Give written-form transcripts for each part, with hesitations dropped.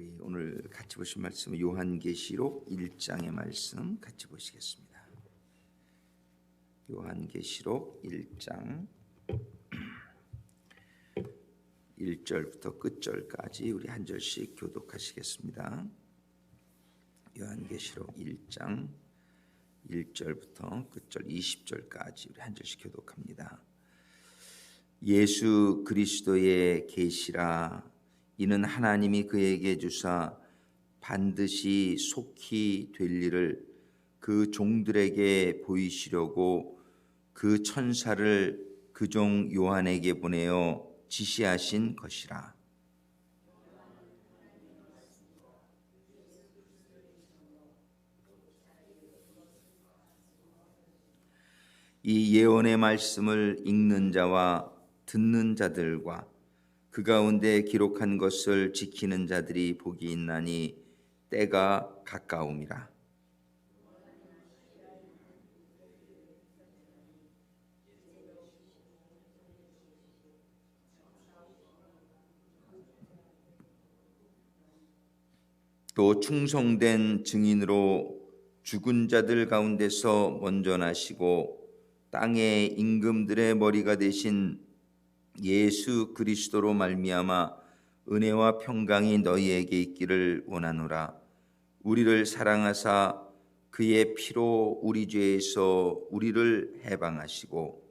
우리 오늘 같이 보실 말씀은 요한계시록 1장의 말씀 같이 보시겠습니다. 요한계시록 1장 1절부터 끝절까지 우리 한 절씩 교독하시겠습니다. 요한계시록 1장 1절부터 끝절 20절까지 우리 한 절씩 교독합니다. 예수 그리스도의 계시라. 이는 하나님이 그에게 주사 반드시 속히 될 일을 그 종들에게 보이시려고 그 천사를 그 종 요한에게 보내어 지시하신 것이라. 이 예언의 말씀을 읽는 자와 듣는 자들과 그 가운데 기록한 것을 지키는 자들이 복이 있나니 때가 가까움이라. 또 충성된 증인으로 죽은 자들 가운데서 먼저 나시고 땅의 임금들의 머리가 되신 예수 그리스도로 말미암아 은혜와 평강이 너희에게 있기를 원하노라. 우리를 사랑하사 그의 피로 우리 죄에서 우리를 해방하시고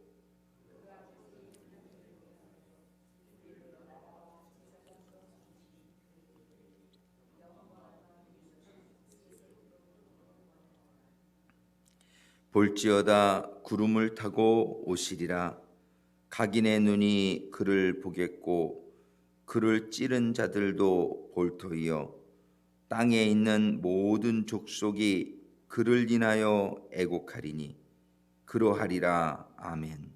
볼지어다 구름을 타고 오시리라. 각인의 눈이 그를 보겠고 그를 찌른 자들도 볼 터이요 땅에 있는 모든 족속이 그를 인하여 애곡하리니 그러하리라. 아멘.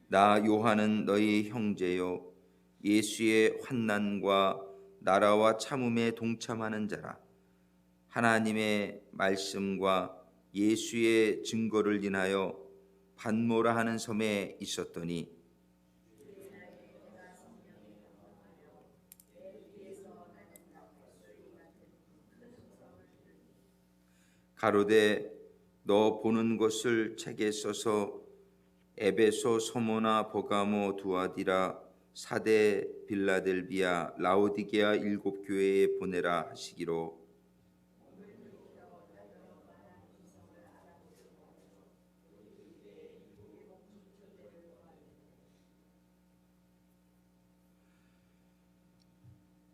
나 요한은 너희 형제요 예수의 환난과 나라와 참음에 동참하는 자라. 하나님의 말씀과 예수의 증거를 인하여 반모라 하는 섬에 있었더니 가로되 너 보는 것을 책에 써서 에베소, 소모나, 버가모, 두아디라, 사데, 빌라델비아, 라오디게아 일곱 교회에 보내라 하시기로.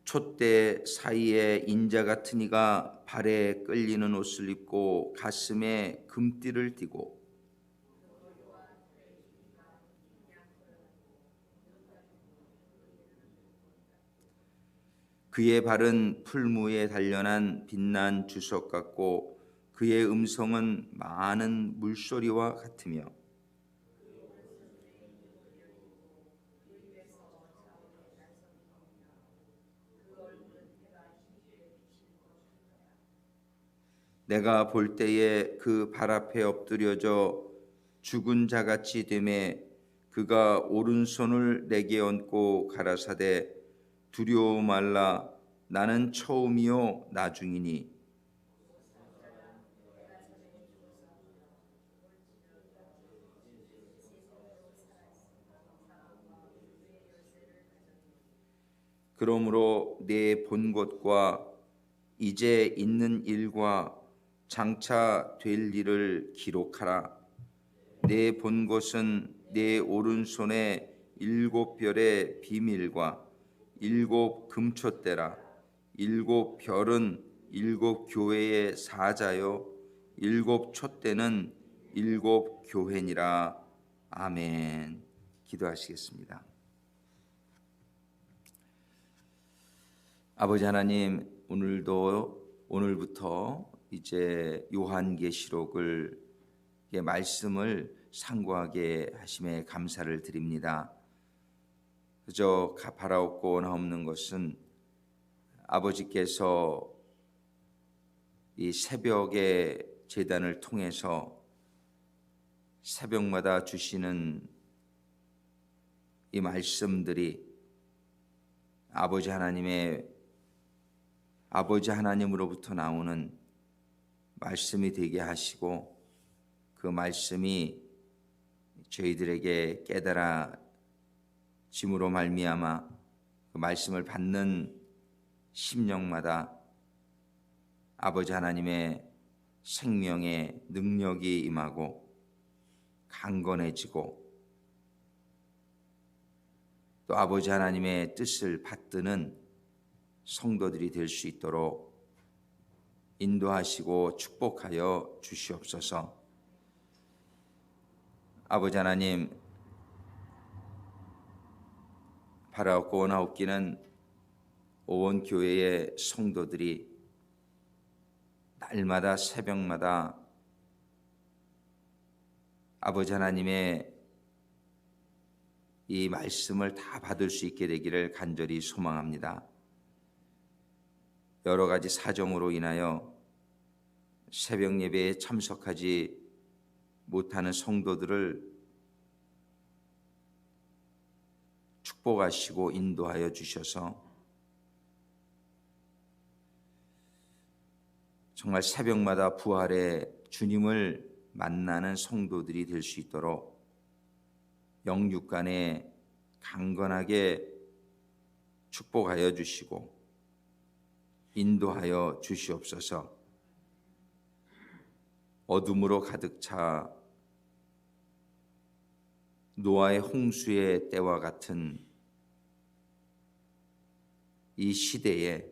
촛대 사이에 인자 같은 이가 발에 끌리는 옷을 입고 가슴에 금띠를 띠고 그의 발은 풀무에 단련한 빛난 주석 같고 그의 음성은 많은 물소리와 같으며 내가 볼 때에 그 발 앞에 엎드려져 죽은 자같이 되매 그가 오른손을 내게 얹고 가라사대 두려워 말라. 나는 처음이요 나중이니 그러므로 내 본 것과 이제 있는 일과 장차 될 일을 기록하라. 내 본 것은 내 오른손에 일곱 별의 비밀과 일곱 금촛대라. 일곱 별은 일곱 교회의 사자요 일곱 촛대는 일곱 교회니라. 아멘. 기도하시겠습니다. 아버지 하나님, 오늘부터 이제 요한계시록을 말씀을 상고하게 하심에 감사를 드립니다. 그저 바라옵고나 없는 것은 아버지께서 이 새벽에 제단을 통해서 새벽마다 주시는 이 말씀들이 아버지 하나님으로부터 나오는 말씀이 되게 하시고 그 말씀이 저희들에게 깨달아짐으로 말미암아 그 말씀을 받는 심령마다 아버지 하나님의 생명의 능력이 임하고 강건해지고 또 아버지 하나님의 뜻을 받드는 성도들이 될 수 있도록 인도하시고 축복하여 주시옵소서. 아버지 하나님, 바라옵고 원하옵기는 오원 교회의 성도들이 날마다 새벽마다 아버지 하나님의 이 말씀을 다 받을 수 있게 되기를 간절히 소망합니다. 여러 가지 사정으로 인하여 새벽 예배에 참석하지 못하는 성도들을 축복하시고 인도하여 주셔서 정말 새벽마다 부활의 주님을 만나는 성도들이 될 수 있도록 영육 간에 강건하게 축복하여 주시고 인도하여 주시옵소서. 어둠으로 가득 차 노아의 홍수의 때와 같은 이 시대에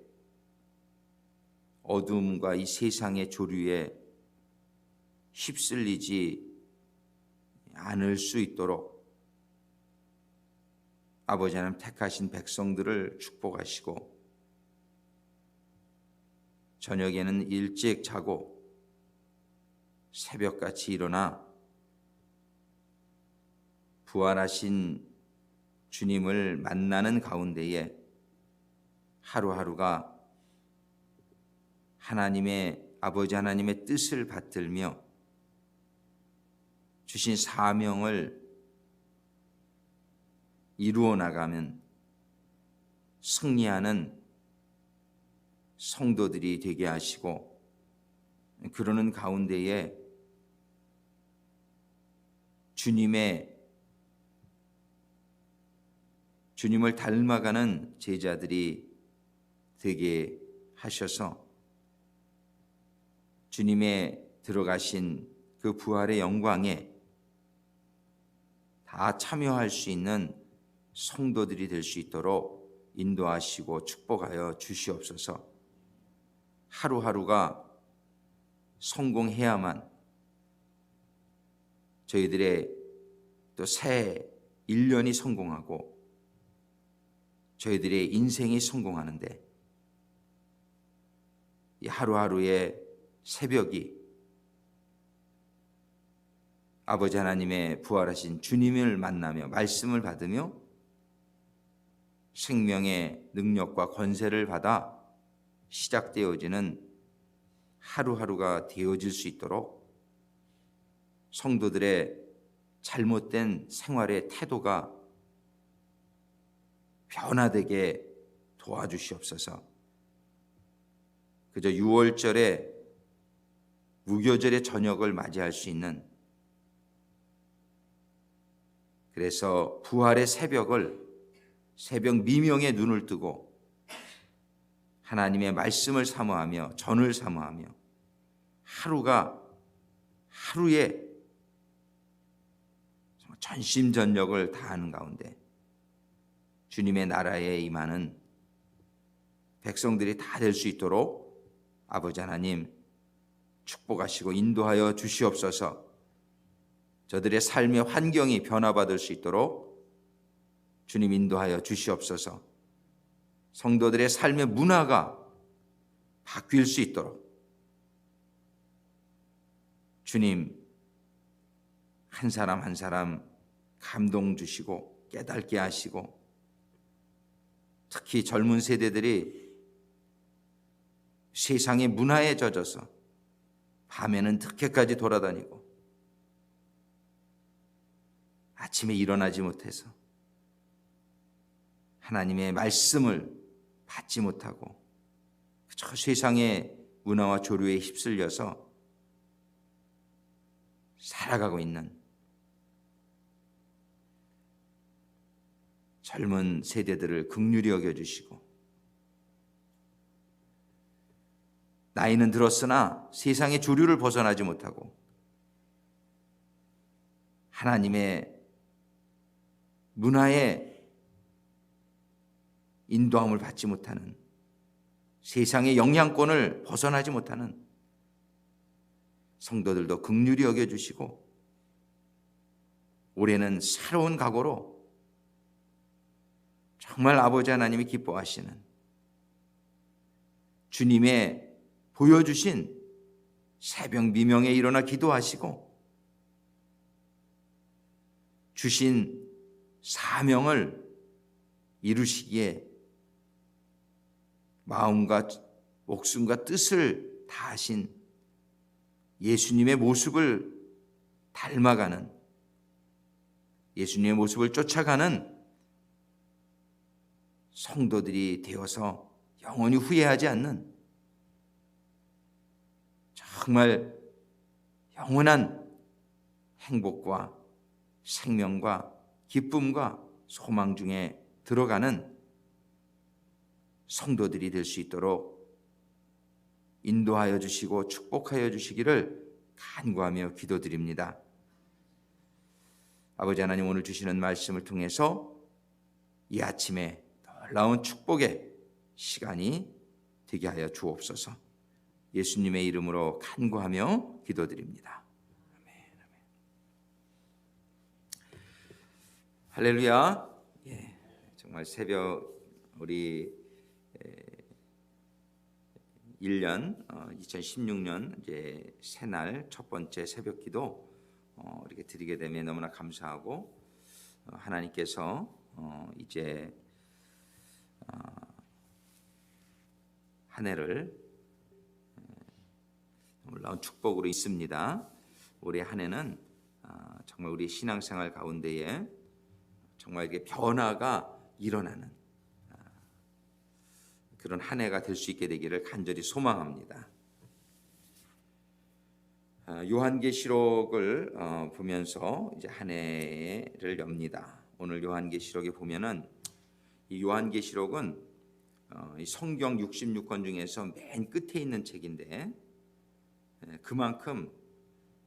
어둠과 이 세상의 조류에 휩쓸리지 않을 수 있도록 아버지 하나님 택하신 백성들을 축복하시고 저녁에는 일찍 자고 새벽같이 일어나 부활하신 주님을 만나는 가운데에 하루하루가 아버지 하나님의 뜻을 받들며 주신 사명을 이루어 나가면 승리하는 성도들이 되게 하시고 그러는 가운데에 주님을 닮아가는 제자들이 되게 하셔서 주님의 들어가신 그 부활의 영광에 다 참여할 수 있는 성도들이 될 수 있도록 인도하시고 축복하여 주시옵소서. 하루하루가 성공해야만 저희들의 또 새 1년이 성공하고 저희들의 인생이 성공하는데 이 하루하루의 새벽이 아버지 하나님의 부활하신 주님을 만나며 말씀을 받으며 생명의 능력과 권세를 받아 시작되어지는 하루하루가 되어질 수 있도록 성도들의 잘못된 생활의 태도가 변화되게 도와주시옵소서. 그저 6월절에 무교절의 저녁을 맞이할 수 있는, 그래서 부활의 새벽 미명에 눈을 뜨고 하나님의 말씀을 사모하며 전을 사모하며 하루에 전심전력을 다하는 가운데 주님의 나라에 임하는 백성들이 다 될 수 있도록 아버지 하나님 축복하시고 인도하여 주시옵소서. 저들의 삶의 환경이 변화받을 수 있도록 주님 인도하여 주시옵소서. 성도들의 삶의 문화가 바뀔 수 있도록 주님 한 사람 한 사람 감동 주시고 깨닫게 하시고, 특히 젊은 세대들이 세상의 문화에 젖어서 밤에는 늦게까지 돌아다니고 아침에 일어나지 못해서 하나님의 말씀을 받지 못하고 저 세상의 문화와 조류에 휩쓸려서 살아가고 있는 젊은 세대들을 긍휼히 여겨주시고, 나이는 들었으나 세상의 조류를 벗어나지 못하고 하나님의 문화에 인도함을 받지 못하는, 세상의 영향권을 벗어나지 못하는 성도들도 긍휼히 여겨주시고, 올해는 새로운 각오로 정말 아버지 하나님이 기뻐하시는 주님의 보여주신 새벽 미명에 일어나 기도하시고 주신 사명을 이루시기에 마음과 목숨과 뜻을 다하신 예수님의 모습을 닮아가는, 예수님의 모습을 쫓아가는 성도들이 되어서 영원히 후회하지 않는 정말 영원한 행복과 생명과 기쁨과 소망 중에 들어가는 성도들이 될 수 있도록 인도하여 주시고 축복하여 주시기를 간구하며 기도드립니다. 아버지 하나님, 오늘 주시는 말씀을 통해서 이 아침에 놀라운 축복의 시간이 되게 하여 주옵소서. 예수님의 이름으로 간구하며 기도드립니다. 아멘. 할렐루야. 정말 새벽 우리 1년 2016년 이제 새날 첫 번째 새벽 기도 이렇게 드리게 되면 너무나 감사하고, 하나님께서 이제 한 해를 놀라운 축복으로 있습니다. 올해 한 해는 정말 우리 신앙생활 가운데에 정말 이게 변화가 일어나는 그런 한 해가 될 수 있게 되기를 간절히 소망합니다. 요한계시록을 보면서 이제 한 해를 엽니다. 오늘 요한계시록에 보면은 이 요한계시록은 이 성경 66권 중에서 맨 끝에 있는 책인데 그만큼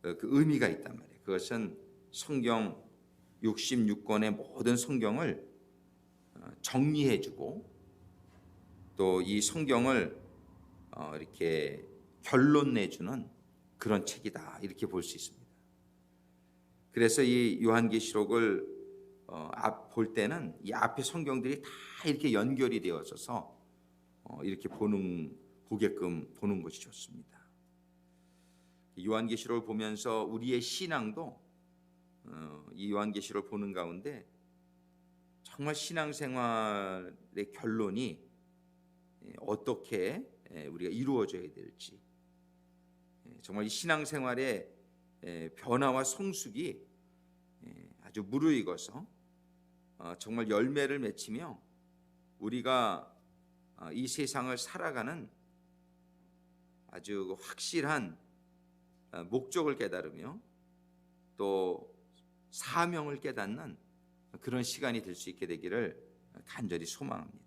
그 의미가 있단 말이에요. 그것은 성경 66권의 모든 성경을 정리해주고 또 이 성경을 이렇게 결론 내주는 그런 책이다, 이렇게 볼 수 있습니다. 그래서 이 요한계시록을 볼 때는 이 앞에 성경들이 다 이렇게 연결이 되어져서 이렇게 보게끔 보는 것이 좋습니다. 요한계시록을 보면서 우리의 신앙도 이 요한계시록을 보는 가운데 정말 신앙생활의 결론이 어떻게 우리가 이루어져야 될지, 정말 이 신앙생활의 변화와 성숙이 아주 무르익어서 정말 열매를 맺히며 우리가 이 세상을 살아가는 아주 확실한 목적을 깨달으며 또 사명을 깨닫는 그런 시간이 될 수 있게 되기를 간절히 소망합니다.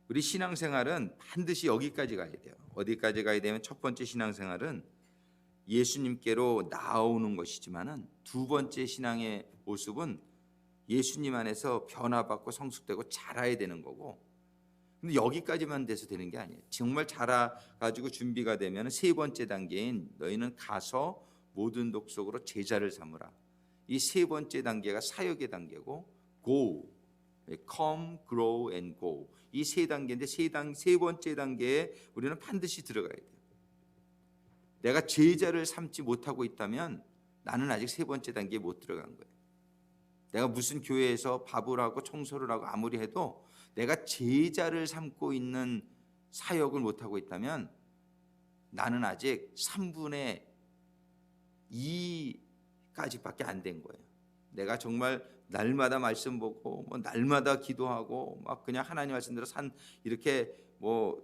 우리 신앙생활은 반드시 여기까지 가야 돼요. 어디까지 가야 되면 첫 번째 신앙생활은 예수님께로 나아오는 것이지만은 두 번째 신앙의 모습은 예수님 안에서 변화받고 성숙되고 자라야 되는 거고, 근데 여기까지만 돼서 되는 게 아니에요. 정말 자라가지고 준비가 되면 세 번째 단계인 너희는 가서 모든 독속으로 제자를 삼으라. 이 세 번째 단계가 사역의 단계고, go, come, grow and go. 이 세 단계인데 세 번째 단계에 우리는 반드시 들어가야 돼요. 내가 제자를 삼지 못하고 있다면 나는 아직 세 번째 단계에 못 들어간 거예요. 내가 무슨 교회에서 밥을 하고 청소를 하고 아무리 해도 내가 제자를 삼고 있는 사역을 못하고 있다면 나는 아직 3분의 2까지밖에 안 된 거예요. 내가 정말 날마다 말씀 보고 날마다 기도하고 막 그냥 하나님 말씀대로 이렇게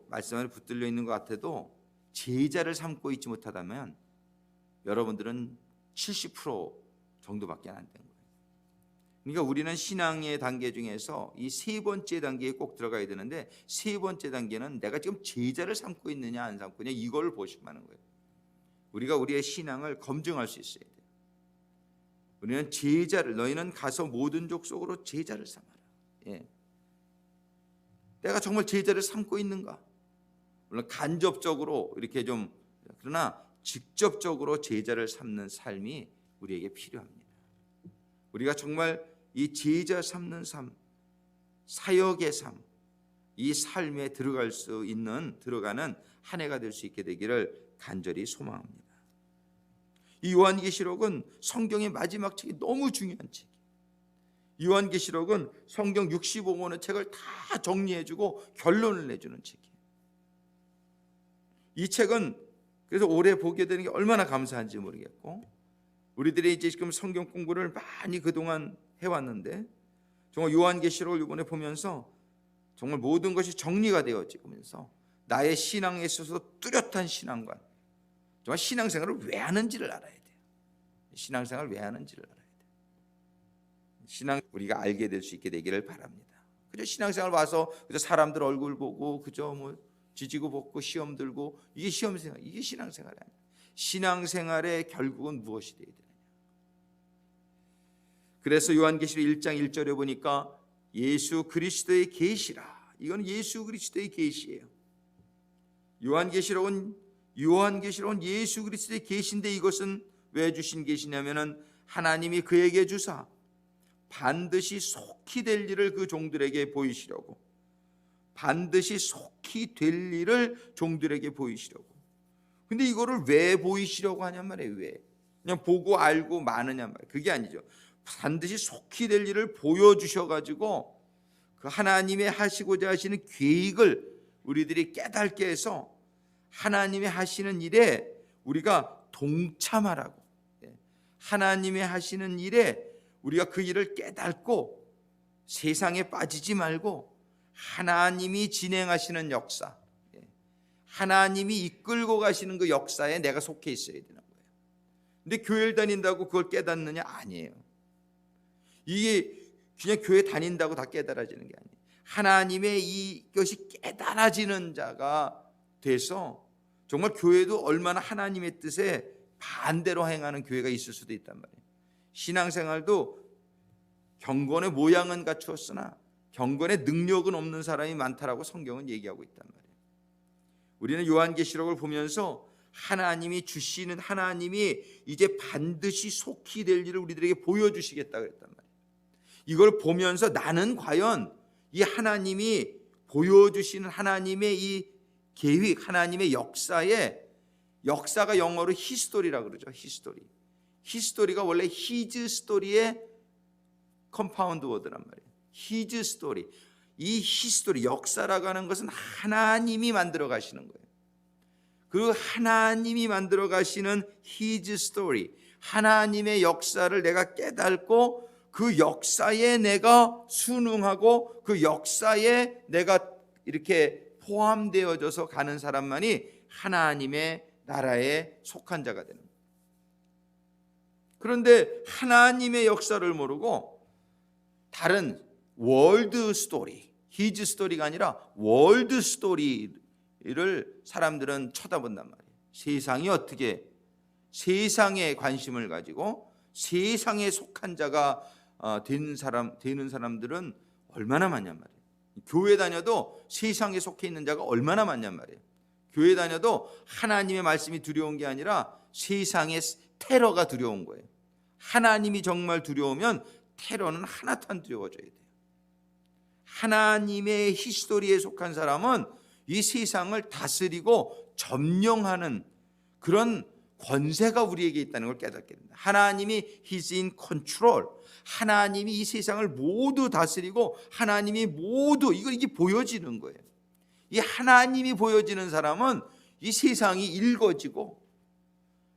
말씀을 붙들려 있는 것 같아도 제자를 삼고 있지 못하다면 여러분들은 70% 정도밖에 안 된 거예요. 그러니까 우리는 신앙의 단계 중에서 이 세 번째 단계에 꼭 들어가야 되는데, 세 번째 단계는 내가 지금 제자를 삼고 있느냐 안 삼고 있느냐 이걸 보시면 하는 거예요. 우리가 우리의 신앙을 검증할 수 있어야 돼요. 우리는 너희는 가서 모든 족속으로 제자를 삼아라. 예. 내가 정말 제자를 삼고 있는가? 물론 간접적으로 이렇게 좀, 그러나 직접적으로 제자를 삼는 삶이 우리에게 필요합니다. 우리가 정말 이 제자 삼는 삶, 사역의 삶, 이 삶에 들어가는 한 해가 될 수 있게 되기를 간절히 소망합니다. 이 요한계시록은 성경의 마지막 책이 너무 중요한 책이에요. 요한계시록은 성경 65권의 책을 다 정리해주고 결론을 내주는 책이에요. 이 책은 그래서 올해 보게 되는 게 얼마나 감사한지 모르겠고, 우리들이 이제 지금 성경 공부를 많이 그동안 해왔는데 정말 요한계시록을 이번에 보면서 정말 모든 것이 정리가 되어지면서 나의 신앙에 있어서 뚜렷한 신앙관, 정말 신앙생활을 왜 하는지를 알아야 돼요. 신앙생활을 왜 하는지를 알아야 돼요. 신앙 우리가 알게 될 수 있게 되기를 바랍니다. 그저 신앙생활 와서 그저 사람들 얼굴 보고 그저 지지고 볶고 시험 들고, 이게 시험생활, 이게 신앙생활이 아니에요. 신앙생활의 결국은 무엇이 되어야 되느냐. 그래서 요한계시록 1장 1절에 보니까 예수 그리스도의 계시라. 이건 예수 그리스도의 계시예요. 요한계시록은 예수 그리스도의 계시인데, 이것은 왜 주신 계시냐면은 하나님이 그에게 주사 반드시 속히 될 일을 그 종들에게 보이시려고, 반드시 속히 될 일을 종들에게 보이시려고. 근데 이거를 왜 보이시려고 하냔 말이에요. 왜? 그냥 보고 알고 마느냔 말이에요. 그게 아니죠. 반드시 속히 될 일을 보여주셔가지고 그 하나님의 하시고자 하시는 계획을 우리들이 깨닫게 해서 하나님의 하시는 일에 우리가 동참하라고. 하나님의 하시는 일에 우리가 그 일을 깨닫고 세상에 빠지지 말고 하나님이 진행하시는 역사, 하나님이 이끌고 가시는 그 역사에 내가 속해 있어야 되는 거예요. 근데 교회를 다닌다고 그걸 깨닫느냐? 아니에요. 이게 그냥 교회 다닌다고 다 깨달아지는 게 아니에요. 하나님의 이것이 깨달아지는 자가 돼서 정말 교회도 얼마나 하나님의 뜻에 반대로 행하는 교회가 있을 수도 있단 말이에요. 신앙생활도 경건의 모양은 갖추었으나 경건의 능력은 없는 사람이 많다라고 성경은 얘기하고 있단 말이에요. 우리는 요한계시록을 보면서 하나님이 주시는, 하나님이 이제 반드시 속히 될 일을 우리들에게 보여주시겠다 그랬단 말이에요. 이걸 보면서 나는 과연 이 하나님이 보여주시는 하나님의 이 계획, 하나님의 역사가 영어로 히스토리라고 그러죠. 히스토리가 원래 히즈 스토리의 컴파운드 워드란 말이에요. 히즈 스토리. 이 히스토리, 역사라고 하는 것은 하나님이 만들어 가시는 거예요. 그 하나님이 만들어 가시는 히즈 스토리, 하나님의 역사를 내가 깨닫고 그 역사에 내가 순응하고 그 역사에 내가 이렇게 포함되어져서 가는 사람만이 하나님의 나라에 속한 자가 되는 거예요. 그런데 하나님의 역사를 모르고 다른 월드 스토리, 히즈 스토리가 아니라 월드 스토리를 사람들은 쳐다본단 말이에요. 세상이 어떻게, 세상에 관심을 가지고 세상에 속한 자가 되는 사람들은 얼마나 많냔 말이에요. 교회 다녀도 세상에 속해 있는 자가 얼마나 많냔 말이에요. 교회 다녀도 하나님의 말씀이 두려운 게 아니라 세상의 테러가 두려운 거예요. 하나님이 정말 두려우면 테러는 하나도 안 두려워져야 돼요. 하나님의 히스토리에 속한 사람은 이 세상을 다스리고 점령하는 그런 권세가 우리에게 있다는 걸 깨닫게 됩니다. 하나님이 He's in control. 하나님이 이 세상을 모두 다스리고 하나님이 모두 이게 보여지는 거예요. 이 하나님이 보여지는 사람은 이 세상이 읽어지고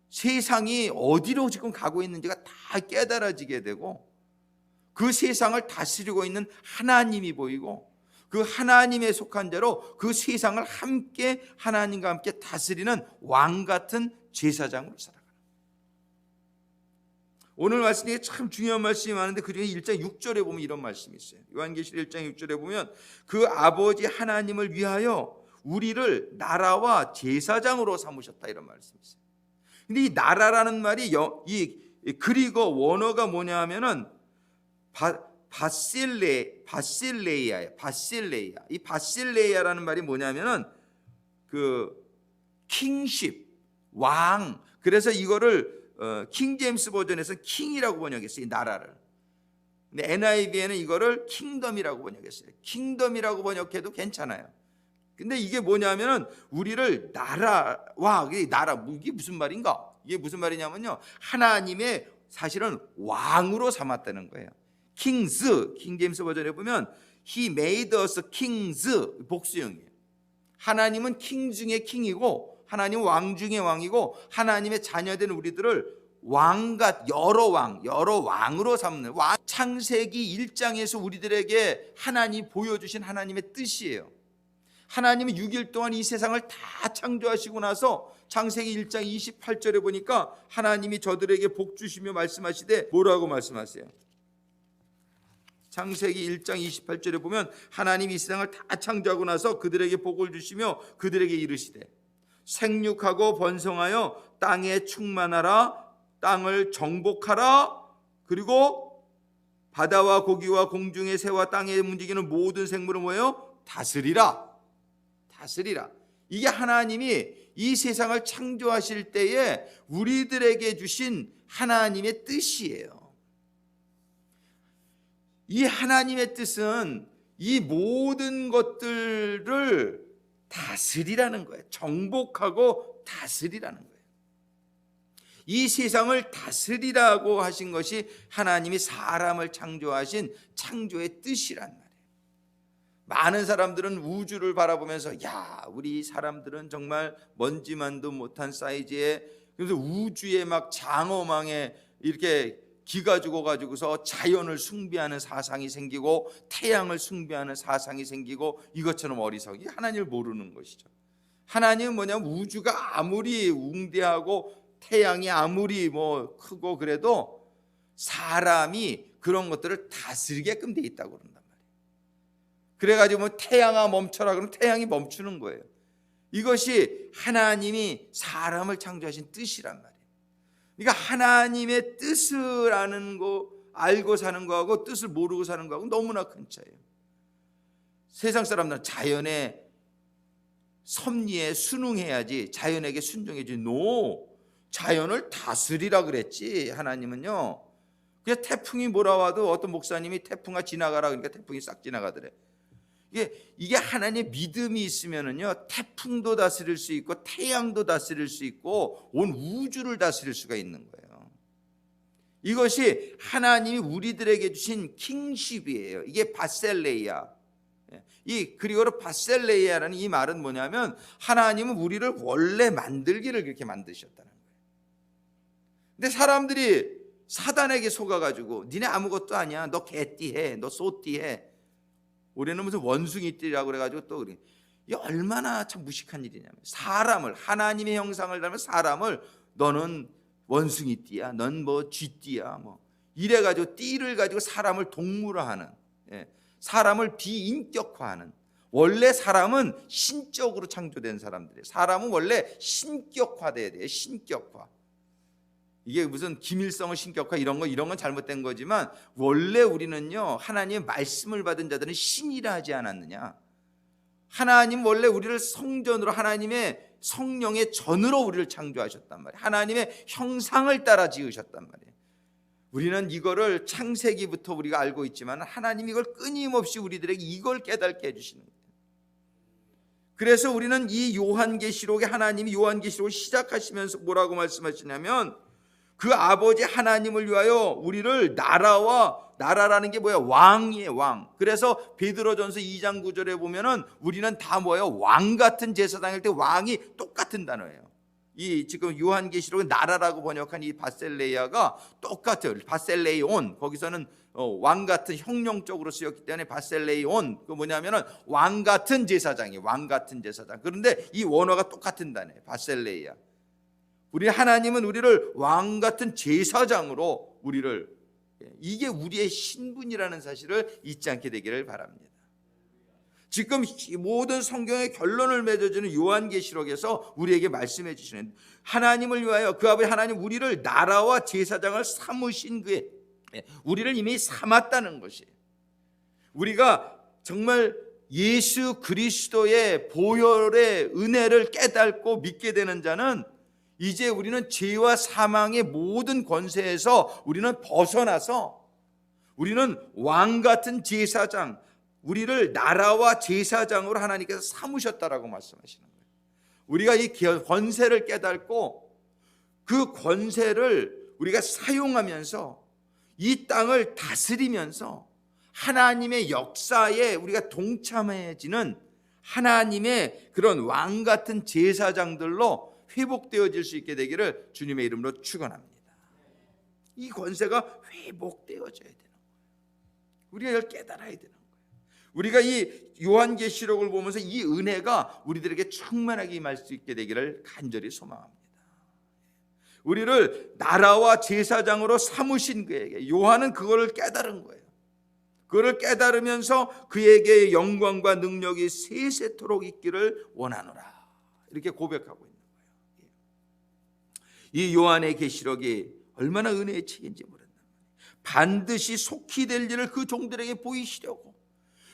세상이 어디로 지금 가고 있는지가 다 깨달아지게 되고 그 세상을 다스리고 있는 하나님이 보이고 그 하나님에 속한 자로 그 세상을 함께 하나님과 함께 다스리는 왕 같은 제사장으로 살아가는. 오늘 말씀이 참 중요한 말씀이 많은데 그중에 1장 6절에 보면 이런 말씀이 있어요. 요한계시록 1장 6절에 보면 그 아버지 하나님을 위하여 우리를 나라와 제사장으로 삼으셨다 이런 말씀이 있어요. 근데 이 나라라는 말이 이 그리고 원어가 뭐냐 하면은 바실레이아예요. 바실레이아. 이 바실레이아라는 말이 뭐냐면은 그 킹십, 왕. 그래서 이거를 킹 제임스 버전에서 킹이라고 번역했어요. 이 나라를. 근데 NIV에는 이거를 킹덤이라고 번역했어요. 킹덤이라고 번역해도 괜찮아요. 근데 이게 뭐냐면은 우리를 나라와 나라 이게 무슨 말인가? 이게 무슨 말이냐면요. 하나님의 사실은 왕으로 삼았다는 거예요. 킹스, 킹 제임스 버전에 보면 He made us kings 복수형이에요. 하나님은 킹 중에 킹이고 하나님은 왕 중에 왕이고 하나님의 자녀된 우리들을 왕과 여러 왕으로 삼는 왕. 창세기 1장에서 우리들에게 하나님이 보여주신 하나님의 뜻이에요. 하나님이 6일 동안 이 세상을 다 창조하시고 나서 창세기 1장 28절에 보니까 하나님이 저들에게 복 주시며 말씀하시되 뭐라고 말씀하세요? 창세기 1장 28절에 보면 하나님이 이 세상을 다 창조하고 나서 그들에게 복을 주시며 그들에게 이르시되 생육하고 번성하여 땅에 충만하라 땅을 정복하라 그리고 바다와 고기와 공중의 새와 땅에 움직이는 모든 생물을 뭐예요? 다스리라. 이게 하나님이 이 세상을 창조하실 때에 우리들에게 주신 하나님의 뜻이에요. 이 하나님의 뜻은 이 모든 것들을 다스리라는 거예요. 정복하고 다스리라는 거예요. 이 세상을 다스리라고 하신 것이 하나님이 사람을 창조하신 창조의 뜻이란 말이에요. 많은 사람들은 우주를 바라보면서 야, 우리 사람들은 정말 먼지만도 못한 사이즈에 그래서 우주에 막 장어망에 이렇게 기가 죽어가지고서 자연을 숭배하는 사상이 생기고 태양을 숭배하는 사상이 생기고 이것처럼 어리석이 하나님을 모르는 것이죠. 하나님은 뭐냐면 우주가 아무리 웅대하고 태양이 아무리 뭐 크고 그래도 사람이 그런 것들을 다스리게끔 돼 있다고 그런단 말이에요. 그래가지고 뭐 태양아 멈춰라 그러면 태양이 멈추는 거예요. 이것이 하나님이 사람을 창조하신 뜻이란 말이에요. 그러니까 하나님의 뜻을 아는 거 알고 사는 거하고 뜻을 모르고 사는 거하고 너무나 큰 차이예요. 세상 사람들은 자연의 섭리에 순응해야지 자연에게 순종해야지. 노, 자연을 다스리라 그랬지. 하나님은요 그냥 태풍이 몰아와도 어떤 목사님이 태풍아 지나가라 그러니까 태풍이 싹 지나가더래. 이게 하나님의 믿음이 있으면은요 태풍도 다스릴 수 있고 태양도 다스릴 수 있고 온 우주를 다스릴 수가 있는 거예요. 이것이 하나님이 우리들에게 주신 킹십이에요. 이게 바셀레이아. 이 그리고로 바셀레이아라는 이 말은 뭐냐면 하나님은 우리를 원래 만들기를 그렇게 만드셨다는 거예요. 근데 사람들이 사단에게 속아가지고 니네 아무것도 아니야. 너 개띠해. 너 소띠해. 우리는 무슨 원숭이띠라고 그래가지고 또 그래. 이게 얼마나 참 무식한 일이냐면 사람을 하나님의 형상을 닮은 사람을 너는 원숭이띠야, 넌 뭐 쥐띠야, 뭐 이래가지고 띠를 가지고 사람을 동물화하는, 사람을 비인격화하는. 원래 사람은 신적으로 창조된 사람들이에요. 사람은 원래 신격화돼야 돼요. 신격화. 이게 무슨 김일성의 신격화 이런 건 잘못된 거지만 원래 우리는요 하나님의 말씀을 받은 자들은 신이라 하지 않았느냐. 하나님 원래 우리를 성전으로 하나님의 성령의 전으로 우리를 창조하셨단 말이에요. 하나님의 형상을 따라 지으셨단 말이에요. 우리는 이거를 창세기부터 우리가 알고 있지만 하나님이 이걸 끊임없이 우리들에게 이걸 깨닫게 해주시는 거예요. 그래서 우리는 이 요한계시록에 하나님이 요한계시록을 시작하시면서 뭐라고 말씀하시냐면 그 아버지 하나님을 위하여 우리를 나라라는 게 뭐야? 왕이에요, 왕. 그래서 베드로전서 2장 9절에 보면은 우리는 다 뭐예요? 왕 같은 제사장일 때 왕이 똑같은 단어예요. 이 지금 요한계시록은 나라라고 번역한 이 바셀레이아가 똑같아요. 바셀레이온, 거기서는 왕 같은 형용적으로 쓰였기 때문에 바셀레이온, 그 뭐냐면은 왕 같은 제사장이, 왕 같은 제사장. 그런데 이 원어가 똑같은 단어예요. 바셀레이아. 우리 하나님은 우리를 왕 같은 제사장으로 이게 우리의 신분이라는 사실을 잊지 않게 되기를 바랍니다. 지금 모든 성경의 결론을 맺어주는 요한계시록에서 우리에게 말씀해 주시는 하나님을 위하여 그 아버지 하나님 우리를 나라와 제사장을 삼으신 그의 우리를 이미 삼았다는 것이에요. 우리가 정말 예수 그리스도의 보혈의 은혜를 깨닫고 믿게 되는 자는 이제 우리는 죄와 사망의 모든 권세에서 우리는 벗어나서 우리는 왕 같은 제사장, 우리를 나라와 제사장으로 하나님께서 삼으셨다라고 말씀하시는 거예요. 우리가 이 권세를 깨닫고 그 권세를 우리가 사용하면서 이 땅을 다스리면서 하나님의 역사에 우리가 동참해지는 하나님의 그런 왕 같은 제사장들로 회복되어질 수 있게 되기를 주님의 이름으로 축원합니다. 이 권세가 회복되어져야 되는 거예요. 우리가 이걸 깨달아야 되는 거예요. 우리가 이 요한계시록을 보면서 이 은혜가 우리들에게 충만하게 임할 수 있게 되기를 간절히 소망합니다. 우리를 나라와 제사장으로 삼으신 그에게 요한은 그거를 깨달은 거예요. 그거를 깨달으면서 그에게 영광과 능력이 세세토록 있기를 원하노라, 이렇게 고백하고 있는 거예요. 이 요한의 계시록이 얼마나 은혜의 책인지 모른다. 반드시 속히 될 일을 그 종들에게 보이시려고.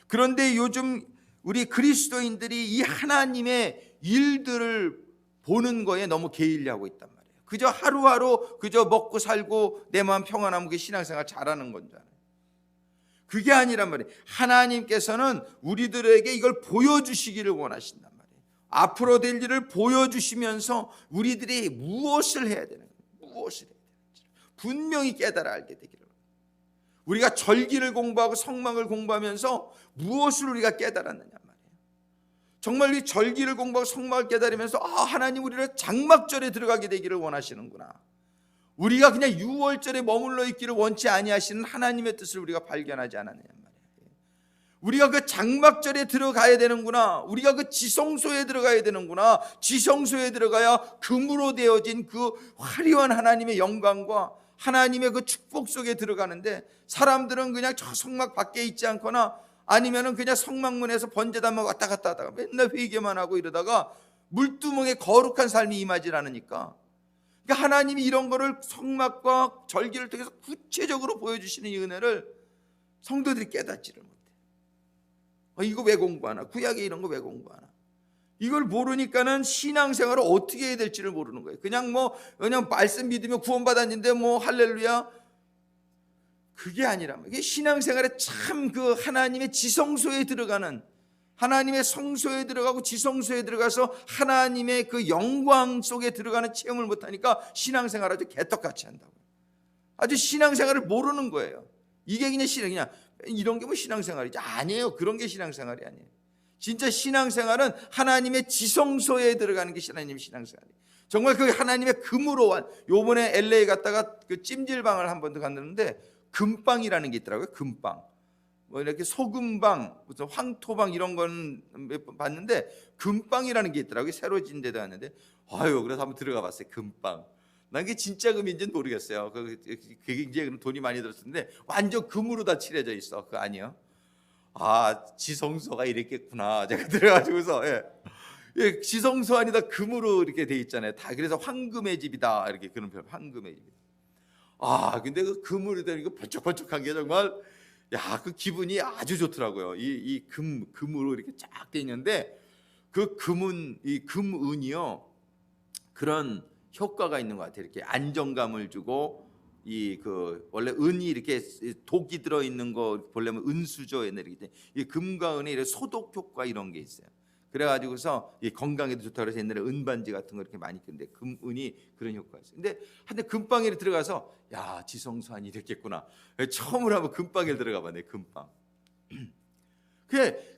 그런데 요즘 우리 그리스도인들이 이 하나님의 일들을 보는 거에 너무 게을리하고 있단 말이에요. 그저 하루하루 그저 먹고 살고 내 마음 평안하면 그 신앙생활 잘하는 건 줄 알아요. 그게 아니란 말이에요. 하나님께서는 우리들에게 이걸 보여주시기를 원하신단 말이에요. 앞으로 될 일을 보여주시면서 우리들이 무엇을 해야 되는가, 무엇을 해야 되는지 분명히 깨달아 알게 되기를. 우리가 절기를 공부하고 성막을 공부하면서 무엇을 우리가 깨달았느냐 말이에요. 정말 이 절기를 공부하고 성막을 깨달으면서 하나님 우리를 장막절에 들어가게 되기를 원하시는구나. 우리가 그냥 6월절에 머물러 있기를 원치 아니하시는 하나님의 뜻을 우리가 발견하지 않았느냐 말이에요. 우리가 그 장막절에 들어가야 되는구나. 우리가 그 지성소에 들어가야 되는구나. 지성소에 들어가야 금으로 되어진 그 화려한 하나님의 영광과 하나님의 그 축복 속에 들어가는데, 사람들은 그냥 저 성막 밖에 있지 않거나 아니면은 그냥 성막문에서 번제단만 왔다 갔다 하다가 맨날 회개만 하고 이러다가 물두멍에 거룩한 삶이 임하지 않으니까, 그러니까 하나님이 이런 거를 성막과 절기를 통해서 구체적으로 보여주시는 이 은혜를 성도들이 깨닫지를 못해. 이거 왜 공부하나? 구약에 이런 거 왜 공부하나? 이걸 모르니까는 신앙생활을 어떻게 해야 될지를 모르는 거예요. 그냥 말씀 믿으면 구원받았는데 할렐루야. 그게 아니라 이게 신앙생활에 참 그 하나님의 지성소에 들어가는, 하나님의 성소에 들어가고 지성소에 들어가서 하나님의 그 영광 속에 들어가는 체험을 못하니까 신앙생활 아주 개떡같이 한다고. 아주 신앙생활을 모르는 거예요. 이게 그냥 이런 게 뭐 신앙생활이지? 아니에요. 그런 게 신앙생활이 아니에요. 진짜 신앙생활은 하나님의 지성소에 들어가는 게 하나님의 신앙생활이에요. 정말 그 하나님의 금으로 요번에 LA 갔다가 그 찜질방을 한 번 더 갔는데 금방이라는 게 있더라고요. 금방. 이렇게 소금방, 무슨 황토방 이런 건 몇 번 봤는데 금방이라는 게 있더라고요. 새로 진 데도 왔는데 그래서 한번 들어가 봤어요. 금방. 난 그게 진짜 금인지는 모르겠어요. 그게 이제 돈이 많이 들었는데 완전 금으로 다 칠해져 있어. 그거 아니에요? 지성소가 이랬겠구나. 제가 들어가지고서 지성소 아니다 금으로 이렇게 돼 있잖아요. 다 그래서 황금의 집이다 이렇게 그런 표현, 황금의 집. 근데 그 금으로 된 거 번쩍번쩍한 게 정말 그 기분이 아주 좋더라고요. 이 금으로 이렇게 쫙 돼 있는데 그 금은 이 금은이요 그런 효과가 있는 것 같아요. 이렇게 안정감을 주고 원래 은이 이렇게 독이 들어 있는 거 보려면 은수저 에너지 이 금과 은의 이런 소독 효과 이런 게 있어요. 그래가지고서 이 건강에도 좋다고 그래서 옛날에 은반지 같은 거 이렇게 많이 끼는데 금은이 그런 효과가 있어요. 근데 한데 금방에 들어가서 야, 지성소환이 됐겠구나. 처음으로 한번 금방에 들어가 봤네. 금방.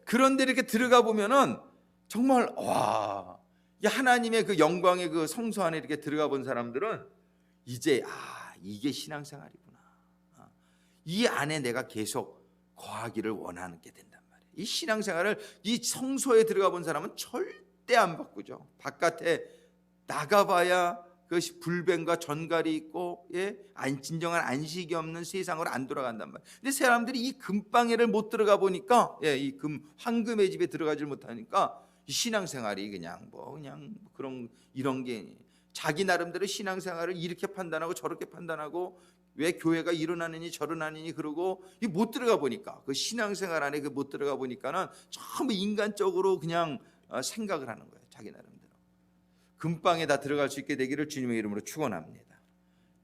그런데 이렇게 들어가 보면은 정말 와, 이 하나님의 그 영광의 그 성소 안에 이렇게 들어가 본 사람들은 이제 이게 신앙생활이구나. 이 안에 내가 계속 거하기를 원하게 된단 말이에요. 이 신앙생활을 이 성소에 들어가 본 사람은 절대 안 바꾸죠. 바깥에 나가봐야 그것이 불뱀과 전갈이 있고 진정한 안식이 없는 세상으로 안 돌아간단 말이에요. 근데 사람들이 이 금방에를 못 들어가 보니까 이 황금의 집에 들어가질 못하니까 이 신앙생활이 그냥 그런 이런 게 자기 나름대로 신앙생활을 이렇게 판단하고 저렇게 판단하고 왜 교회가 일어나느니 저러나느니 그러고 못 들어가 보니까 그 신앙생활 안에 못 들어가 보니까는 전부 인간적으로 그냥 생각을 하는 거예요. 자기 나름대로. 금방에 다 들어갈 수 있게 되기를 주님의 이름으로 축원합니다.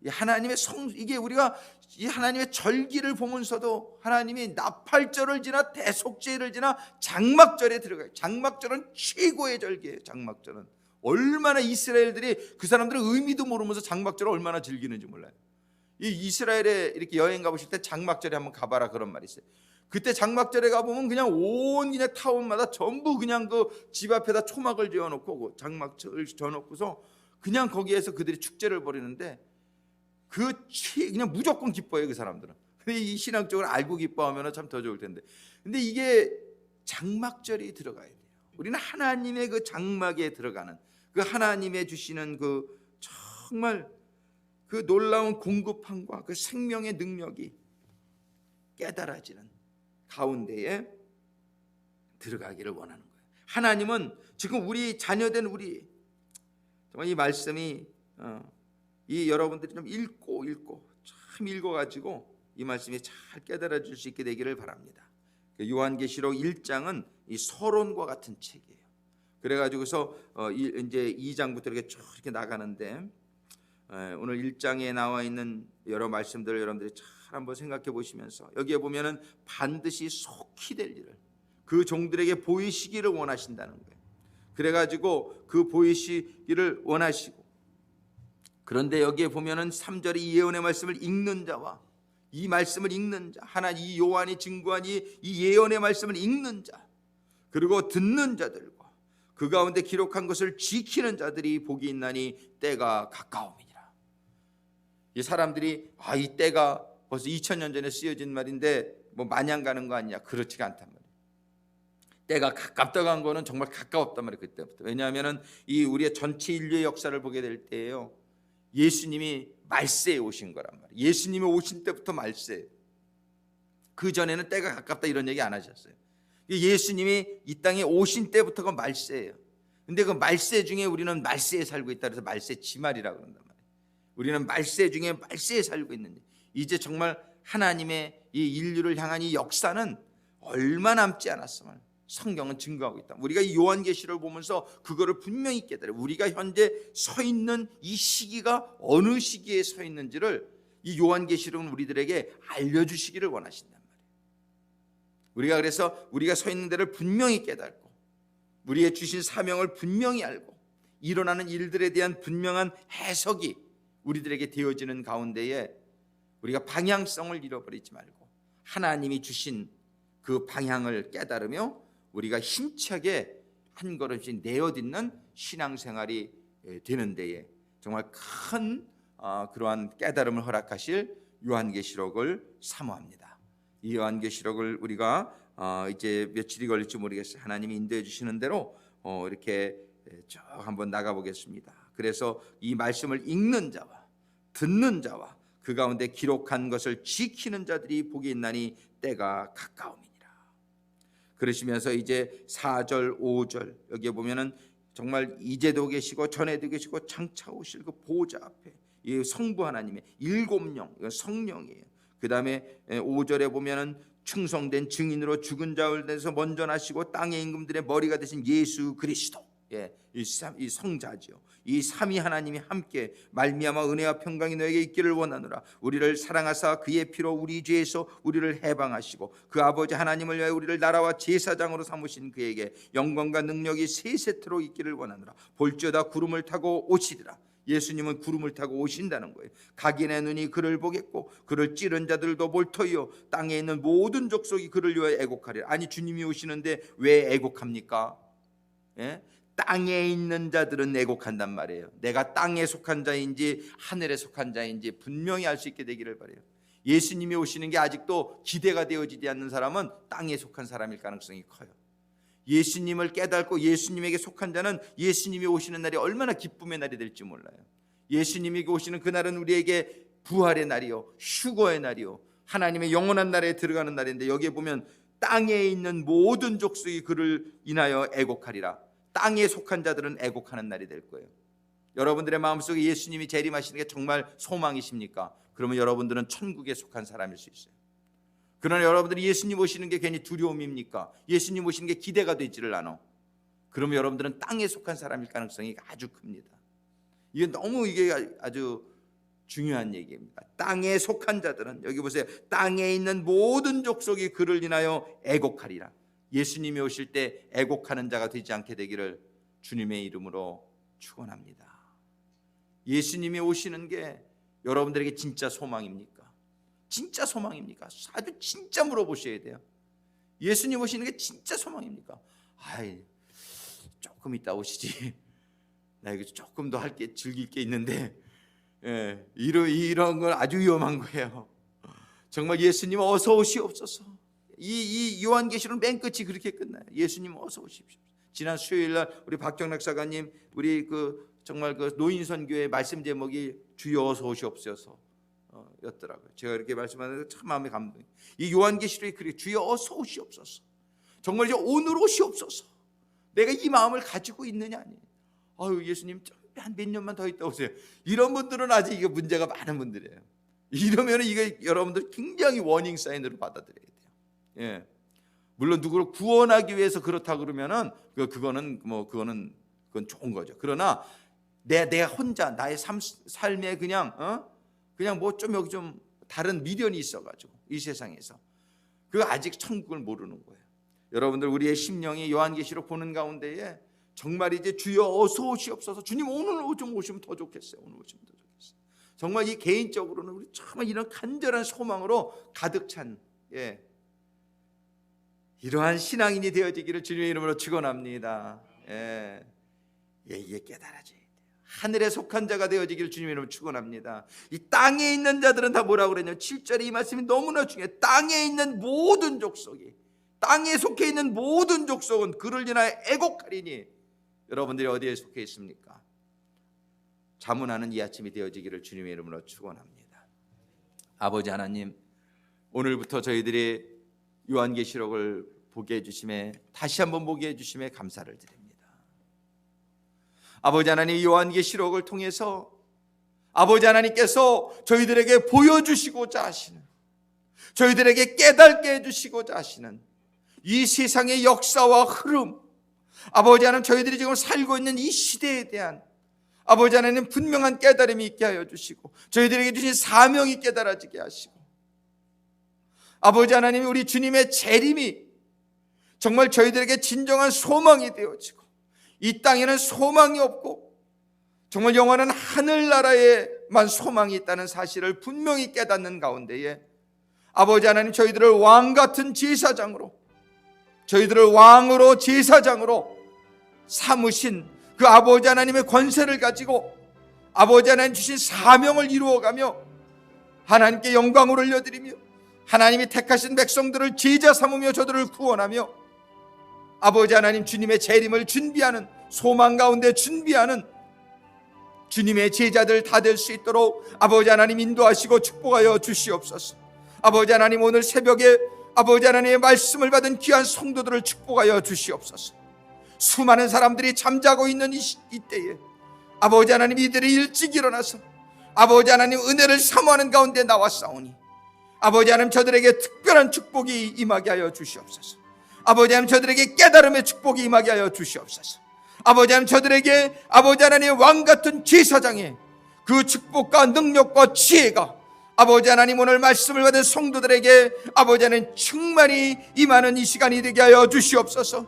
이 하나님의 이게 우리가 이 하나님의 절기를 보면서도 하나님이 나팔절을 지나 대속죄를 지나 장막절에 들어가요. 장막절은 최고의 절기예요. 장막절은 얼마나 이스라엘들이 그 사람들은 의미도 모르면서 장막절을 얼마나 즐기는지 몰라요. 이 이스라엘에 이렇게 여행 가보실 때 장막절에 한번 가봐라 그런 말이 있어요. 그때 장막절에 가보면 그냥 온 그냥 타운마다 전부 그냥 그 집 앞에다 초막을 지어놓고 장막절을 지어놓고서 그냥 거기에서 그들이 축제를 벌이는데 그냥 무조건 기뻐해요. 그 사람들은. 근데 이 신앙적으로 알고 기뻐하면 참 더 좋을 텐데. 근데 이게 장막절이 들어가야 돼요. 우리는 하나님의 그 장막에 들어가는 그 하나님의 주시는 그 정말 그 놀라운 공급함과 그 생명의 능력이 깨달아지는 가운데에 들어가기를 원하는 거예요. 하나님은 지금 우리 자녀된 우리 정말 이 말씀이 이 여러분들이 좀 읽고 참 읽어가지고 이 말씀이 잘 깨달아질 수 있게 되기를 바랍니다. 요한계시록 1장은 이 서론과 같은 책이에요. 그래가지고서 이제 2장부터 이렇게 쭉 이렇게 나가는데 오늘 1장에 나와 있는 여러 말씀들을 여러분들이 잘 한번 생각해 보시면서 여기에 보면은 반드시 속히 될 일을 그 종들에게 보이시기를 원하신다는 거예요. 그래가지고 그 보이시기를 원하시고 그런데 여기에 보면은 3절에 이 예언의 말씀을 읽는 자와 이 말씀을 읽는 자 하나님 이 요한이 증거한 이 예언의 말씀을 읽는 자 그리고 듣는 자들과 그 가운데 기록한 것을 지키는 자들이 복이 있나니 때가 가까움이니라. 이 사람들이 이 때가 벌써 2000년 전에 쓰여진 말인데 뭐 마냥 가는 거 아니냐? 그렇지가 않단 말이에요. 때가 가깝다고 한 거는 정말 가까웠단 말이에요. 그때부터. 왜냐하면은 이 우리의 전체 인류의 역사를 보게 될 때예요. 예수님이 말세에 오신 거란 말이에요. 예수님이 오신 때부터 말세예요. 그 전에는 때가 가깝다 이런 얘기 안 하셨어요. 예수님이 이 땅에 오신 때부터가 말세예요. 근데 그 말세 중에 우리는 말세에 살고 있다 그래서 말세 지말이라고 그런단 말이에요. 우리는 말세 중에 말세에 살고 있는데 이제 정말 하나님의 이 인류를 향한 이 역사는 얼마 남지 않았음을 성경은 증거하고 있다. 우리가 이 요한계시를 보면서 그거를 분명히 깨달아요. 우리가 현재 서 있는 이 시기가 어느 시기에 서 있는지를 이 요한계시록은 우리들에게 알려주시기를 원하신단 말이에요. 우리가 그래서 우리가 서 있는 데를 분명히 깨닫고 우리의 주신 사명을 분명히 알고 일어나는 일들에 대한 분명한 해석이 우리들에게 되어지는 가운데에 우리가 방향성을 잃어버리지 말고 하나님이 주신 그 방향을 깨달으며 우리가 힘차게 한 걸음씩 내어딛는 신앙생활이 되는 데에 정말 큰 그러한 깨달음을 허락하실 요한계시록을 사모합니다. 이 요한계시록을 우리가 이제 며칠이 걸릴지 모르겠어요. 하나님이 인도해 주시는 대로 이렇게 쭉 한번 나가보겠습니다. 그래서 이 말씀을 읽는 자와 듣는 자와 그 가운데 기록한 것을 지키는 자들이 복이 있나니 때가 가까움이니라. 그러시면서 이제 4절 5절 여기에 보면은 정말 이제도 계시고 전에도 계시고 장차 오실 그 보좌 앞에 이 성부 하나님의 7명 이건 성령이에요. 그 다음에 5절에 보면은 충성된 증인으로 죽은 자를 대해서 먼저 나시고 땅의 임금들의 머리가 되신 예수 그리스도 이 성자죠. 이 삼위 하나님이 함께 말미암아 은혜와 평강이 너에게 있기를 원하노라. 우리를 사랑하사 그의 피로 우리 죄에서 우리를 해방하시고 그 아버지 하나님을 위하여 우리를 나라와 제사장으로 삼으신 그에게 영광과 능력이 세세토록 있기를 원하노라. 볼지어다 구름을 타고 오시리라. 예수님은 구름을 타고 오신다는 거예요. 각인의 눈이 그를 보겠고 그를 찌른 자들도 몰터이요 땅에 있는 모든 족속이 그를 위하여 애곡하리라. 아니, 주님이 오시는데 왜 애곡합니까? 땅에 있는 자들은 애곡한단 말이에요. 내가 땅에 속한 자인지 하늘에 속한 자인지 분명히 알 수 있게 되기를 바라요. 예수님이 오시는 게 아직도 기대가 되어지지 않는 사람은 땅에 속한 사람일 가능성이 커요. 예수님을 깨닫고 예수님에게 속한 자는 예수님이 오시는 날이 얼마나 기쁨의 날이 될지 몰라요. 예수님이 오시는 그날은 우리에게 부활의 날이요, 휴거의 날이요, 하나님의 영원한 나라에 들어가는 날인데, 여기에 보면 땅에 있는 모든 족속이 그를 인하여 애곡하리라. 땅에 속한 자들은 애곡하는 날이 될 거예요. 여러분들의 마음속에 예수님이 재림하시는 게 정말 소망이십니까? 그러면 여러분들은 천국에 속한 사람일 수 있어요. 그러나 여러분들이 예수님 오시는 게 괜히 두려움입니까? 예수님 오시는 게 기대가 되지를 않아. 그러면 여러분들은 땅에 속한 사람일 가능성이 아주 큽니다. 이게 너무 아주 중요한 얘기입니다. 땅에 속한 자들은, 여기 보세요, 땅에 있는 모든 족속이 그를 인하여 애곡하리라. 예수님이 오실 때 애곡하는 자가 되지 않게 되기를 주님의 이름으로 축원합니다. 예수님이 오시는 게 여러분들에게 진짜 소망입니까? 진짜 소망입니까? 아주 진짜 물어보셔야 돼요. 예수님 오시는 게 진짜 소망입니까? 아이, 조금 있다 오시지. 나 이거 조금 더 할 게 즐길 게 있는데, 이런 건 아주 위험한 거예요. 정말 예수님 어서 오시옵소서. 이 요한계시록 맨 끝이 그렇게 끝나요. 예수님 어서 오십시오. 지난 수요일 날 우리 박정락 사가님, 우리 정말 노인 선교의 말씀 제목이 주여 어서 오시옵소서 였더라고요. 제가 이렇게 말씀하는데 참 마음에 감동이. 이 요한계시록이 그래, 주여 어서 오시옵소서. 정말 이제 오늘 오시옵소서. 내가 이 마음을 가지고 있느냐 아니에요. 아유, 예수님 한 몇 년만 더 있다 오세요. 이런 분들은 아직 이게 문제가 많은 분들이에요. 이러면 이게 여러분들 굉장히 워닝 사인으로 받아들여야 돼요. 예. 물론 누구를 구원하기 위해서 그렇다 그러면은 그건 좋은 거죠. 그러나 내가 혼자 나의 삶에 그냥 뭐 좀 여기 좀 다른 미련이 있어가지고 이 세상에서 그거 아직 천국을 모르는 거예요. 여러분들, 우리의 심령이 요한계시록 보는 가운데에 정말 이제 주여 어서 오시옵소서. 주님 오늘 좀 오시면 더 좋겠어요. 오늘 오시면 더 좋겠어요. 정말 이 개인적으로는 우리 정말 이런 간절한 소망으로 가득 찬 이러한 신앙인이 되어지기를 주님의 이름으로 축원합니다. 이게 깨달아져야 돼요. 하늘에 속한 자가 되어지기를 주님의 이름으로 축원합니다. 이 땅에 있는 자들은 다 뭐라고 그랬냐면 7절에 이 말씀이 너무나 중요해요. 땅에 있는 모든 족속이, 땅에 속해 있는 모든 족속은 그를 인하여 애곡하리니. 여러분들이 어디에 속해 있습니까? 자문하는 이 아침이 되어지기를 주님의 이름으로 축원합니다. 아버지 하나님, 오늘부터 저희들이 요한계시록을 보게 해주심에, 다시 한번 보게 해주심에 감사를 드립니다. 아버지 하나님, 요한계시록을 통해서 아버지 하나님께서 저희들에게 보여주시고자 하시는, 저희들에게 깨닫게 해주시고자 하시는 이 세상의 역사와 흐름, 아버지 하나님, 저희들이 지금 살고 있는 이 시대에 대한 아버지 하나님 분명한 깨달음이 있게 하여 주시고, 저희들에게 주신 사명이 깨달아지게 하시고, 아버지 하나님, 우리 주님의 재림이 정말 저희들에게 진정한 소망이 되어지고, 이 땅에는 소망이 없고 정말 영원한 하늘나라에만 소망이 있다는 사실을 분명히 깨닫는 가운데에 아버지 하나님, 저희들을 왕같은 제사장으로, 저희들을 왕으로 제사장으로 삼으신 그 아버지 하나님의 권세를 가지고 아버지 하나님 주신 사명을 이루어가며 하나님께 영광을 올려드리며 하나님이 택하신 백성들을 제자 삼으며 저들을 구원하며 아버지 하나님 주님의 재림을 준비하는, 소망 가운데 준비하는 주님의 제자들 다 될 수 있도록 아버지 하나님 인도하시고 축복하여 주시옵소서. 아버지 하나님, 오늘 새벽에 아버지 하나님의 말씀을 받은 귀한 성도들을 축복하여 주시옵소서. 수많은 사람들이 잠자고 있는 이때에 아버지 하나님, 이들이 일찍 일어나서 아버지 하나님 은혜를 사모하는 가운데 나왔사오니 아버지 하나님, 저들에게 특별한 축복이 임하게 하여 주시옵소서. 아버지 하나님, 저들에게 깨달음의 축복이 임하게 하여 주시옵소서. 아버지 하나님, 저들에게 아버지 하나님 왕같은 제사장의 그 축복과 능력과 지혜가 아버지 하나님 오늘 말씀을 받은 성도들에게 아버지 하나님 충만히 임하는 이 시간이 되게 하여 주시옵소서.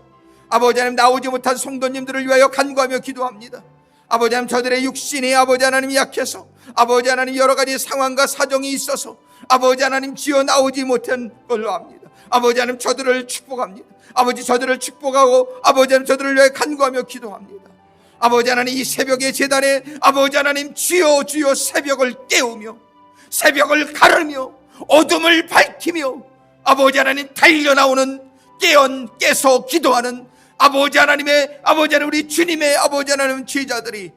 아버지 하나님, 나오지 못한 성도님들을 위하여 간구하며 기도합니다. 아버지 하나님, 저들의 육신이 아버지 하나님 약해서 아버지 하나님 여러 가지 상황과 사정이 있어서 아버지 하나님 지어 나오지 못한 걸로 압니다. 아버지 하나님, 저들을 축복합니다. 아버지, 저들을 축복하고 아버지 하나님, 저들을 위해 간구하며 기도합니다. 아버지 하나님, 이 새벽의 제단에 아버지 하나님, 주여 주여 새벽을 깨우며 새벽을 가르며 어둠을 밝히며 아버지 하나님 달려나오는 깨서 기도하는 아버지 하나님의 아버지 하나님, 우리 주님의 아버지 하나님 제자들이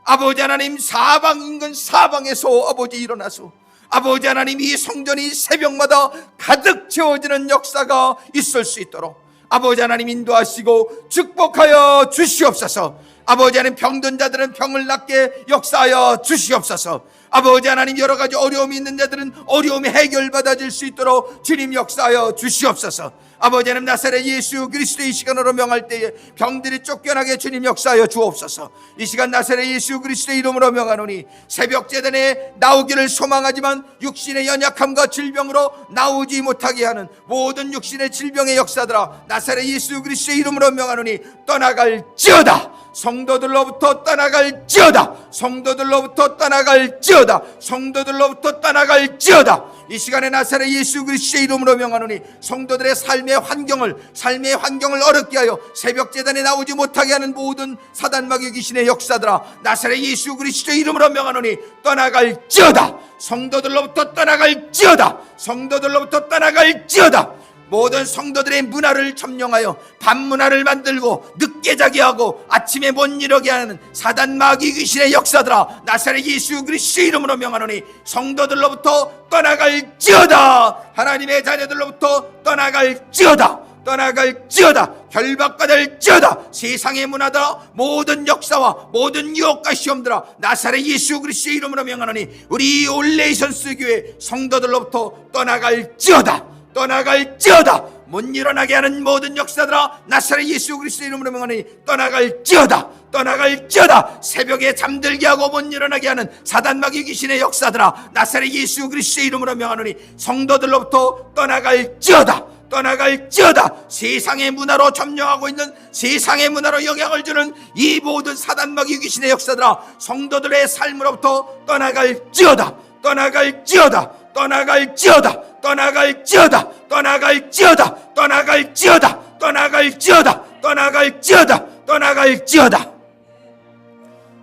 아버지 하나님 사방 인근 사방에서 아버지 일어나서 아버지 하나님 이 성전이 새벽마다 가득 채워지는 역사가 있을 수 있도록 아버지 하나님 인도하시고 축복하여 주시옵소서. 아버지 하나님, 병든 자들은 병을 낫게 역사하여 주시옵소서. 아버지 하나님, 여러 가지 어려움이 있는 자들은 어려움이 해결받아질 수 있도록 주님 역사하여 주시옵소서. 아버지 하나님, 나사렛 예수 그리스도의 시간으로 명할 때에 병들이 쫓겨나게 주님 역사하여 주옵소서. 이 시간 나사렛 예수 그리스도의 이름으로 명하노니 새벽 제단에 나오기를 소망하지만 육신의 연약함과 질병으로 나오지 못하게 하는 모든 육신의 질병의 역사들아 나사렛 예수 그리스도의 이름으로 명하노니 떠나갈지어다. 성도들로부터 떠나갈지어다. 성도들로부터 떠나갈지어다. 성도들로부터 떠나갈지어다. 이 시간에 나사렛 예수 그리스도의 이름으로 명하노니 성도들의 삶의 환경을 어렵게 하여 새벽 제단에 나오지 못하게 하는 모든 사단 마귀 귀신의 역사들아 나사렛 예수 그리스도의 이름으로 명하노니 떠나갈지어다. 성도들로부터 떠나갈지어다. 성도들로부터 떠나갈지어다. 모든 성도들의 문화를 점령하여 밤문화를 만들고 늦게 자게 하고 아침에 못 일어게 하는 사단 마귀 귀신의 역사들아 나사렛 예수 그리스도의 이름으로 명하노니 성도들로부터 떠나갈지어다. 하나님의 자녀들로부터 떠나갈지어다. 떠나갈지어다. 결박받을지어다. 세상의 문화들아 모든 역사와 모든 유혹과 시험들아 나사렛 예수 그리스도의 이름으로 명하노니 우리 올레이션스 교회 성도들로부터 떠나갈지어다. 떠나갈지어다. 못 일어나게 하는 모든 역사들아 나사렛 예수 그리스도의 이름으로 명하노니 떠나갈지어다. 떠나갈지어다. 새벽에 잠들게 하고 못 일어나게 하는 사단 마귀 귀신의 역사들아 나사렛 예수 그리스도의 이름으로 명하노니 성도들로부터 떠나갈지어다. 떠나갈지어다. 세상의 문화로 점령하고 있는 세상의 문화로 영향을 주는 이 모든 사단 마귀 귀신의 역사들아 성도들의 삶으로부터 떠나갈지어다. 떠나갈지어다. 떠나갈지어다. 떠나갈지어다. 떠나갈지어다. 떠나갈지어다. 떠나갈지어다. 떠나갈지어다. 떠나갈지어다.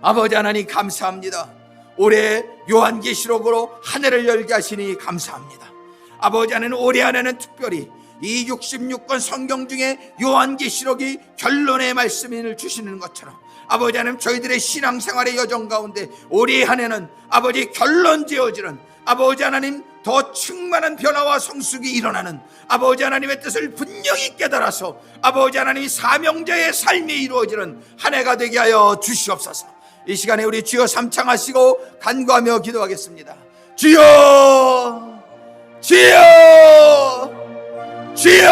아버지 하나님 감사합니다. 올해 요한계시록으로 하늘을 열게 하시니 감사합니다. 아버지 하나님, 올해 안에는 특별히 이 66권 성경 중에 요한계시록이 결론의 말씀을 주시는 것처럼 아버지 하나님, 저희들의 신앙생활의 여정 가운데 올해 한 해는 아버지 결론 지어지는 아버지 하나님 더 충만한 변화와 성숙이 일어나는 아버지 하나님의 뜻을 분명히 깨달아서 아버지 하나님이 사명자의 삶이 이루어지는 한 해가 되게 하여 주시옵소서. 이 시간에 우리 주여 삼창하시고 간구하며 기도하겠습니다. 주여, 주여, 주여.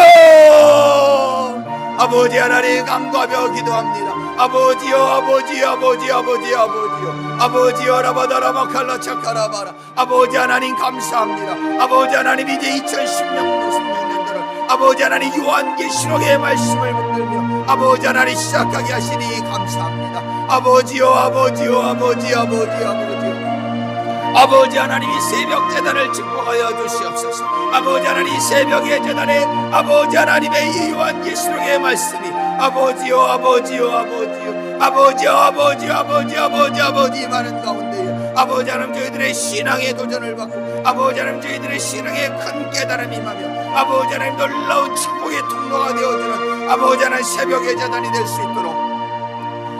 아버지 하나님 간구하며 기도합니다. 아버지여, 아버지여, 아버지여, 아버지여, 아버지여, 아버지여, 라바다라바 칼라차카라바라. 아버지 하나님 감사합니다. 아버지 하나님, 이제 2016년도를 아버지 하나님 요한계시록의 말씀을 붙들며 아버지 하나님 시작하게 하시니 감사합니다. 아버지여, 아버지여, 아버지여, 아버지여, 아버지여. 아버지 하나님, 이 새벽 제단을 축복하여 주시옵소서. 아버지 하나님, 이 새벽의 제단에 아버지 하나님의 이 요한계시록의 말씀이 아버지요, 아버지요, 아버지요, 아버지요, 아버지요, 아버지, 아버지, 아버지 많은 가운데 아버지 하나님, 저희들의 신앙의 도전을 받고 아버지 하나님, 저희들의 신앙의 큰 깨달음이 임하며 아버지 하나님 놀라운 축복의 통로가 되어주는 아버지 하나님 새벽의 제단이 될 수 있도록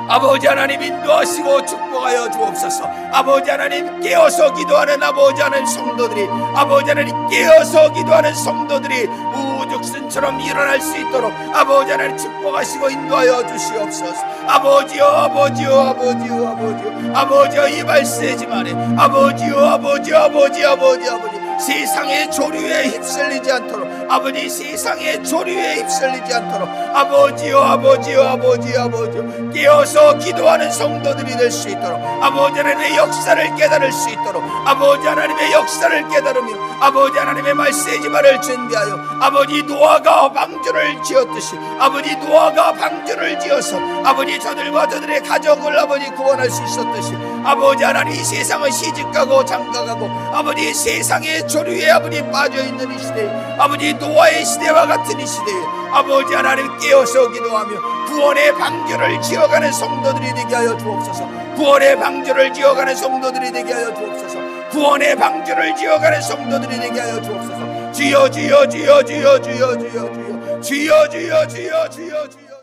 아버지 하나님 인도하시고 축복하여 주옵소서. 아버지 하나님, 깨어서 기도하는 아버지 하나님 성도들이 아버지 하나님 깨어서 기도하는 성도들이 우죽순처럼 일어날 수 있도록 아버지 하나님 축복하시고 인도하여 주시옵소서. 아버지요, 아버지요, 아버지요, 아버지요, 아버지요, 이 말세지만에 아버지요, 아버지, 아버지, 아버지, 아버지, 세상의 조류에 휩쓸리지 않도록, 아버지 세상의 조류에 휩쓸리지 않도록 아버지요 아버지요 아버지요 아버지요 깨어서 기도하는 성도들이 될 수 있도록, 아버지 하나님의 역사를 깨달을 수 있도록, 아버지 하나님의 역사를 깨달으며 아버지 하나님의 말세지마를 준비하여 아버지 노아가 방주를 지었듯이, 아버지 노아가 방주를 지어서 아버지 저들과 저들의 가족을 아버지 구원할 수 있었듯이, 아버지 하나님 이 세상을 시집가고 장가가고 아버지 세상의 조류에 아버지 빠져있는 이 시대에, 아버지 노아의 시대와 같은 이 시대에 아버지 하나님 깨어서 기도하며 구원의 방주를 지어가는 성도들이 되게 하여 주옵소서. 구원의 방주를 지어가는 성도들이 되게 하여 주옵소서. 구원의 방주를 지어가는 성도들이 되게 하여 주옵소서. 주여 주여 주여 주여 주여 주여 주여 주여 주여 주여 주여 주여.